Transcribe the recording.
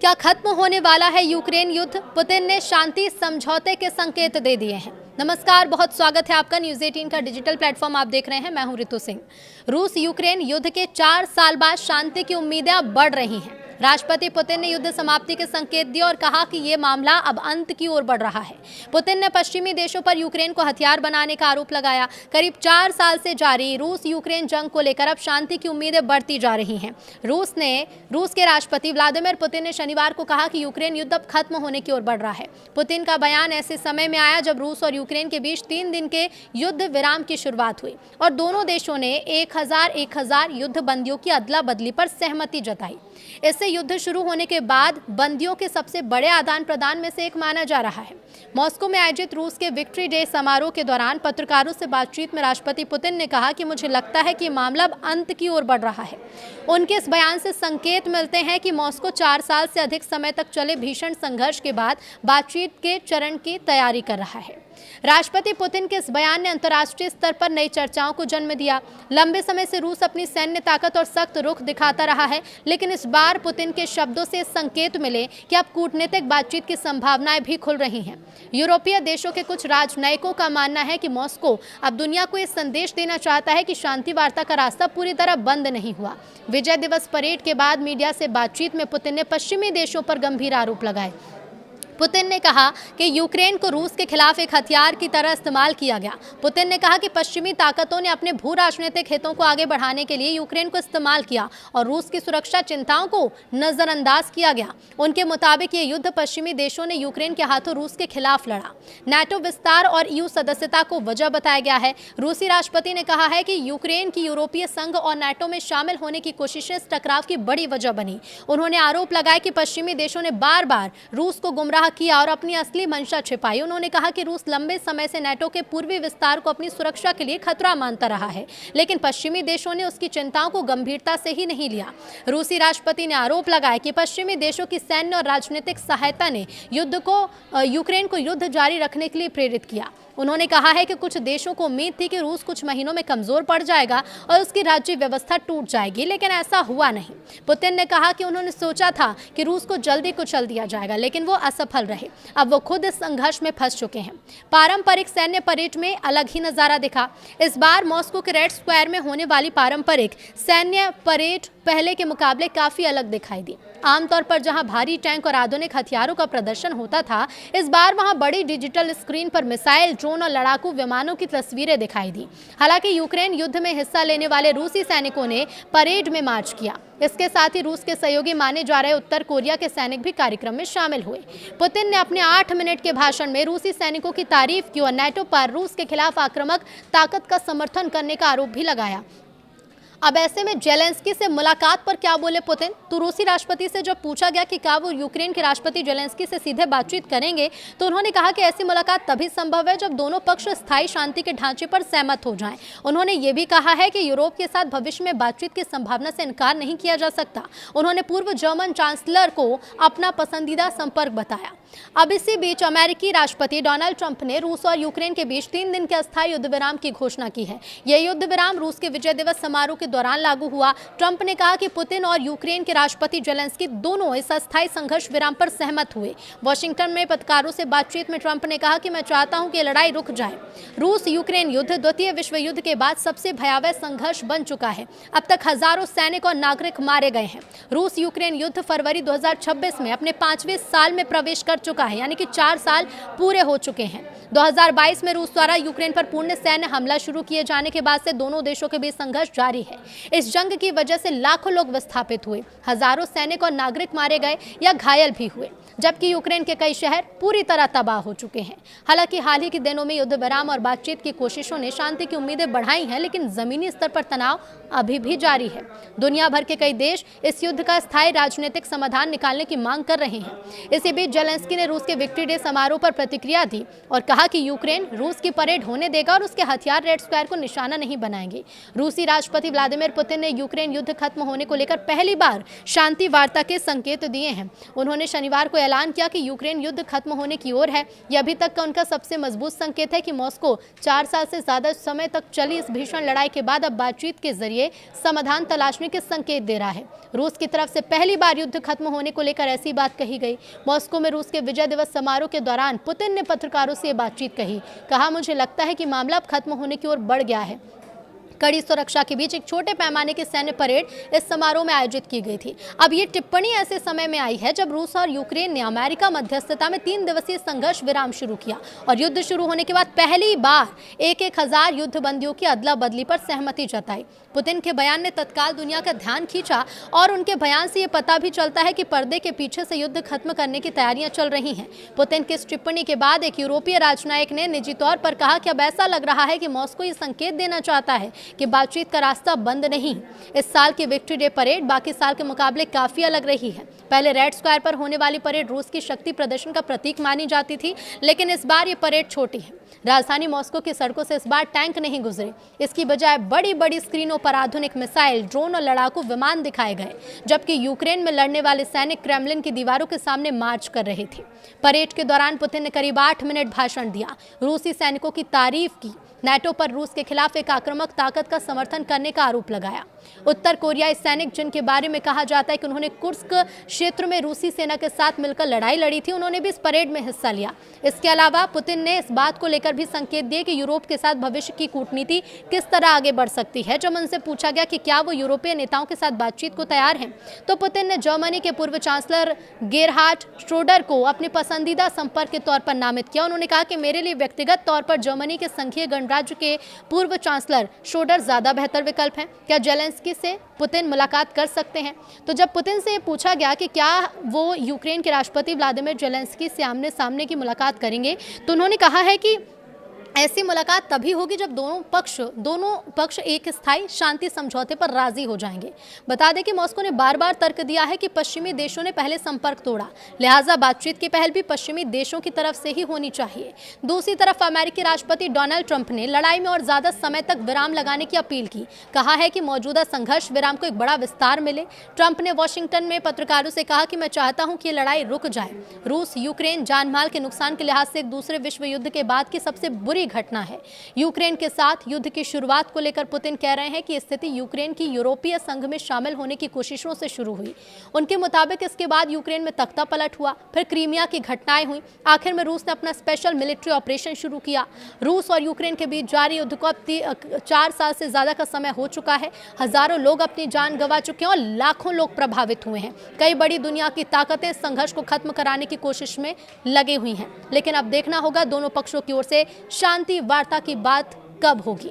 क्या खत्म होने वाला है यूक्रेन युद्ध? पुतिन ने शांति समझौते के संकेत दे दिए हैं। नमस्कार, बहुत स्वागत है आपका न्यूज़ 18 का डिजिटल प्लेटफॉर्म आप देख रहे हैं। मैं हूं रितु सिंह। रूस यूक्रेन युद्ध के 4 साल बाद शांति की उम्मीदें अब बढ़ रही हैं। राष्ट्रपति पुतिन ने युद्ध समाप्ति के संकेत दिए और कहा कि ये मामला अब अंत की ओर बढ़ रहा है। पुतिन ने पश्चिमी देशों पर यूक्रेन को हथियार बनाने का आरोप लगाया। करीब 4 साल से जारी रूस यूक्रेन जंग को लेकर अब शांति की उम्मीदें बढ़ती जा रही हैं। रूस के राष्ट्रपति व्लादिमीर पुतिन ने शनिवार को कहा कि यूक्रेन युद्ध अब खत्म होने की ओर बढ़ रहा है। पुतिन का बयान ऐसे समय में आया जब रूस और यूक्रेन के बीच 3 दिन के युद्ध विराम की शुरुआत हुई और दोनों देशों ने 1000 युद्ध बंदियों की अदला बदली पर सहमति जताई। इससे युद्ध शुरू होने के बाद बंदियों के सबसे बड़े आदान प्रदान में से एक माना जा रहा है। मॉस्को में आयोजित रूस के विक्ट्री डे समारोह के दौरान पत्रकारों से बातचीत में राष्ट्रपति पुतिन ने कहा कि मुझे लगता है कि मामला अब अंत की ओर बढ़ रहा है। उनके इस बयान से संकेत मिलते हैं कि मॉस्को 4 साल से अधिक समय तक चले भीषण संघर्ष के बाद बातचीत के चरण की तैयारी कर रहा है। राष्ट्रपति पुतिन के इस बयान ने अंतर्राष्ट्रीय स्तर पर नई चर्चाओं को जन्म दिया। लंबे समय से रूस अपनी सैन्य ताकत और सख्त रुख दिखाता रहा है, लेकिन इस बार पुतिन के शब्दों से संकेत मिले कि अब कूटनीतिक बातचीत की संभावनाएं भी खुल रही हैं। यूरोपीय देशों के कुछ राजनयिकों का मानना है कि मॉस्को अब दुनिया को ये संदेश देना चाहता है कि शांति वार्ता का रास्ता पूरी तरह बंद नहीं हुआ। विजय दिवस परेड के बाद मीडिया से बातचीत में पुतिन ने पश्चिमी देशों पर गंभीर आरोप लगाए। पुतिन ने कहा कि यूक्रेन को रूस के खिलाफ एक हथियार की तरह इस्तेमाल किया गया। पुतिन ने कहा कि पश्चिमी ताकतों ने अपने भू राजनीतिक हितों को आगे बढ़ाने के लिए यूक्रेन को इस्तेमाल किया और रूस की सुरक्षा चिंताओं को नजरअंदाज किया गया। उनके मुताबिक ये युद्ध पश्चिमी देशों ने यूक्रेन के हाथों रूस के खिलाफ लड़ा। नाटो विस्तार और ईयू सदस्यता को वजह बताया गया है। रूसी राष्ट्रपति ने कहा है कि यूक्रेन की यूरोपीय संघ और नाटो में शामिल होने की कोशिशें इस टकराव की बड़ी वजह बनी। उन्होंने आरोप लगाया कि पश्चिमी देशों ने बार बार रूस को गुमराह किया और अपनी असली मंशा छिपाई। उन्होंने कहा कि रूस लंबे समय से नाटो के पूर्वी विस्तार को अपनी सुरक्षा के लिए खतरा मानता रहा है, लेकिन पश्चिमी देशों ने उसकी चिंताओं को गंभीरता से ही नहीं लिया। रूसी राष्ट्रपति ने आरोप लगाया कि पश्चिमी देशों की सैन्य और राजनीतिक सहायता ने यूक्रेन को युद्ध जारी रखने के लिए प्रेरित किया। उन्होंने कहा है कि कुछ देशों को उम्मीद थी कि रूस कुछ महीनों में कमजोर पड़ जाएगा और उसकी राज्य व्यवस्था टूट जाएगी, लेकिन ऐसा हुआ नहीं। पुतिन ने कहा कि उन्होंने सोचा था कि रूस को जल्दी कुचल दिया जाएगा, लेकिन वो असफल रहे। अब वो खुद इस संघर्ष में फंस चुके हैं। पारंपरिक सैन्य परेड में अलग ही नजारा दिखा। इस बार मॉस्को के रेड स्क्वायर में होने वाली पारंपरिक सैन्य परेड पहले के मुकाबले काफी अलग दिखाई दी। आमतौर पर जहां भारी टैंक और आधुनिक हथियारों का प्रदर्शन होता था, इस बार वहां बड़ी डिजिटल स्क्रीन पर मिसाइल, ड्रोन और लड़ाकू विमानों की तस्वीरें दिखाई दी। हालांकि यूक्रेन युद्ध में हिस्सा लेने वाले रूसी सैनिकों ने परेड में मार्च किया। इसके साथ ही रूस के सहयोगी माने जा रहे उत्तर कोरिया के सैनिक भी कार्यक्रम में शामिल हुए। पुतिन ने अपने 8 मिनट के भाषण में रूसी सैनिकों की तारीफ की और नाटो पर रूस के खिलाफ आक्रामक ताकत का समर्थन करने का आरोप भी लगाया। अब ऐसे में जेलेंस्की से मुलाकात पर क्या बोले पुतिन? तो रूसी राष्ट्रपति से जब पूछा गया कि क्या वो यूक्रेन के राष्ट्रपति जेलेंस्की से सीधे बातचीत करेंगे, तो उन्होंने कहा कि ऐसी मुलाकात तभी संभव है जब दोनों पक्ष स्थायी शांति के ढांचे पर सहमत हो जाएं। उन्होंने ये भी कहा है कि यूरोप के साथ भविष्य में बातचीत की संभावना से इनकार नहीं किया जा सकता। उन्होंने पूर्व जर्मन चांसलर को अपना पसंदीदा संपर्क बताया। अब इसी बीच अमेरिकी राष्ट्रपति डोनाल्ड ट्रंप ने रूस और यूक्रेन के बीच 3 दिन के अस्थायी युद्ध विराम की घोषणा की है। यह युद्ध विराम रूस के विजय दिवस समारोह के दौरान लागू हुआ। ट्रंप ने कहा कि पुतिन और यूक्रेन के राष्ट्रपति जेलेंस्की दोनों इस अस्थायी संघर्ष विराम पर सहमत हुए। वॉशिंगटन में पत्रकारों से बातचीत में ट्रंप ने कहा कि मैं चाहता हूं कि लड़ाई रुक जाए। रूस यूक्रेन युद्ध द्वितीय विश्व युद्ध के बाद सबसे भयावह संघर्ष बन चुका है। अब तक हजारों सैनिक और नागरिक मारे गए हैं। रूस यूक्रेन युद्ध फरवरी 2026 में अपने 5वें साल में प्रवेश कर चुका है, यानी कि 4 साल पूरे हो चुके हैं। 2022 में रूस द्वारा यूक्रेन पर पूर्ण सैन्य हमला शुरू किए जाने के बाद से दोनों देशों के बीच संघर्ष जारी है। इस जंग की वजह से लाखों लोग विस्थापित हुए, हजारों सैनिक और नागरिक मारे गए या घायल भी हुए, जबकि यूक्रेन के कई शहर पूरी तरह तबाह हो चुके हैं। हालांकि हाल ही के दिनों में युद्ध विराम और बातचीत की कोशिशों ने शांति की उम्मीदें बढ़ाई हैं, लेकिन जमीनी स्तर पर तनाव अभी भी जारी है। दुनिया भर के कई देश इस युद्ध का स्थायी राजनीतिक समाधान निकालने की मांग कर रहे हैं। इसी बीच जेलेंस्की जेलेंस्की ने रूस के विक्ट्री डे समारोह पर प्रतिक्रिया दी और कहा कि यूक्रेन रूस की परेड होने देगा और उसके हथियार रेड स्क्वायर को निशाना नहीं बनाएंगे। रूसी राष्ट्रपति व्लादिमीर पुतिन ने यूक्रेन युद्ध खत्म होने को लेकर पहली बार शांति वार्ता के संकेत दिए हैं। उन्होंने शनिवार को ऐलान किया कि यूक्रेन युद्ध खत्म होने की ओर है। यह अभी तक का उनका सबसे मजबूत संकेत है कि मॉस्को 4 साल से ज्यादा समय तक चली इस भीषण लड़ाई के बाद अब बातचीत के जरिए समाधान तलाशने के संकेत दे रहा है। रूस की तरफ से पहली बार युद्ध खत्म होने को लेकर ऐसी बात कही गई। मॉस्को में रूस के विजय दिवस समारोह के दौरान पुतिन ने पत्रकारों से बातचीत कहा, मुझे लगता है कि मामला अब खत्म होने की ओर बढ़ गया है। कड़ी सुरक्षा के बीच एक छोटे पैमाने की सैन्य परेड इस समारोह में आयोजित की गई थी। अब ये टिप्पणी ऐसे समय में आई है जब रूस और यूक्रेन ने अमेरिका मध्यस्थता में 3 दिवसीय संघर्ष विराम शुरू किया और युद्ध शुरू होने के बाद पहली बार 1,000 युद्ध बंदियों की अदला बदली पर सहमति जताई। पुतिन के बयान ने तत्काल दुनिया का ध्यान खींचा और उनके बयान से ये पता भी चलता है कि पर्दे के पीछे से युद्ध खत्म करने की तैयारियां चल रही हैं। पुतिन की इस टिप्पणी के बाद एक यूरोपीय राजनयिक ने निजी तौर पर कहा कि अब ऐसा लग रहा है कि मॉस्को ये संकेत देना चाहता है कि बातचीत का रास्ता बंद नहीं। इस साल की विक्ट्री डे परेड बाकी साल के मुकाबले काफी अलग रही है। पहले रेड स्क्वायर पर होने वाली परेड रूस की शक्ति प्रदर्शन का प्रतीक मानी जाती थी, लेकिन इस बार ये परेड छोटी है। राजधानी मॉस्को की सड़कों से इस बार टैंक नहीं गुजरे। इसकी बजाय बड़ी बड़ी स्क्रीनों पर आधुनिक मिसाइल, ड्रोन और लड़ाकू विमान दिखाए गए, जबकि यूक्रेन में लड़ने वाले सैनिक क्रेमलिन की दीवारों के सामने मार्च कर रहे थे। परेड के दौरान पुतिन ने करीब 8 मिनट भाषण दिया, रूसी सैनिकों की तारीफ की, नाटो पर रूस के खिलाफ एक आक्रामक ताकत का समर्थन करने का आरोप लगाया। उत्तर कोरियाई सैनिक जिनके बारे में कहा जाता है कि उन्होंने कुर्स्क क्षेत्र में रूसी सेना के साथ मिलकर लड़ाई लड़ी थी, उन्होंने भी इस परेड में हिस्सा लिया। इसके अलावा पुतिन ने इस बात को लेकर भी संकेत दिए कि यूरोप के साथ भविष्य की कूटनीति किस तरह आगे बढ़ सकती है। जब उनसे पूछा गया कि क्या वो यूरोपीय नेताओं के साथ बातचीत को तैयार हैं, तो पुतिन ने जर्मनी के पूर्व चांसलर गेरहार्ड श्रोडर को अपने पसंदीदा संपर्क के तौर पर नामित किया। उन्होंने कहा कि मेरे लिए व्यक्तिगत तौर पर जर्मनी के संघीय गणराज्य के पूर्व चांसलर श्रोडर ज्यादा बेहतर विकल्प हैं। क्या जेलेंस्की से पुतिन मुलाकात कर सकते हैं? तो जब पुतिन से पूछा गया कि क्या वो यूक्रेन के राष्ट्रपति व्लादिमीर जेलेंस्की से आमने सामने की मुलाकात करेंगे, तो उन्होंने कहा है कि ऐसी मुलाकात तभी होगी जब दोनों पक्ष एक स्थायी शांति समझौते पर राजी हो जाएंगे। बता दें कि मॉस्को ने बार बार तर्क दिया है कि पश्चिमी देशों ने पहले संपर्क तोड़ा, लिहाजा बातचीत की पहल भी पश्चिमी देशों की तरफ से ही होनी चाहिए। दूसरी तरफ अमेरिकी राष्ट्रपति डोनाल्ड ट्रंप ने लड़ाई में और ज्यादा समय तक विराम लगाने की अपील की। कहा है कि मौजूदा संघर्ष विराम को एक बड़ा विस्तार मिले। ट्रंप ने वॉशिंगटन में पत्रकारों से कहा कि मैं चाहता हूं कि ये लड़ाई रुक जाए। रूस यूक्रेन जान माल के नुकसान के लिहाज से एक दूसरे विश्व युद्ध के बाद की सबसे बुरी घटना है। यूक्रेन के साथ युद्ध की शुरुआत को लेकर पुतिन कह रहे हैं कि स्थिति यूक्रेन की यूरोपीय संघ में शामिल होने की कोशिशों से शुरू हुई। उनके मुताबिक इसके बाद यूक्रेन में तख्ता पलट हुआ, फिर क्रीमिया की घटनाएं हुई, आखिर में रूस ने अपना स्पेशल मिलिट्री ऑपरेशन शुरू किया। रूस और यूक्रेन के बीच जारी युद्ध को अब 4 साल से ज्यादा का समय हो चुका है। हजारों लोग अपनी जान गंवा चुके हैं और लाखों लोग प्रभावित हुए हैं। कई बड़ी दुनिया की ताकतें संघर्ष को खत्म कराने की कोशिश में लगी हुई हैं, लेकिन अब देखना होगा दोनों पक्षों की ओर से शांति वार्ता की बात कब होगी।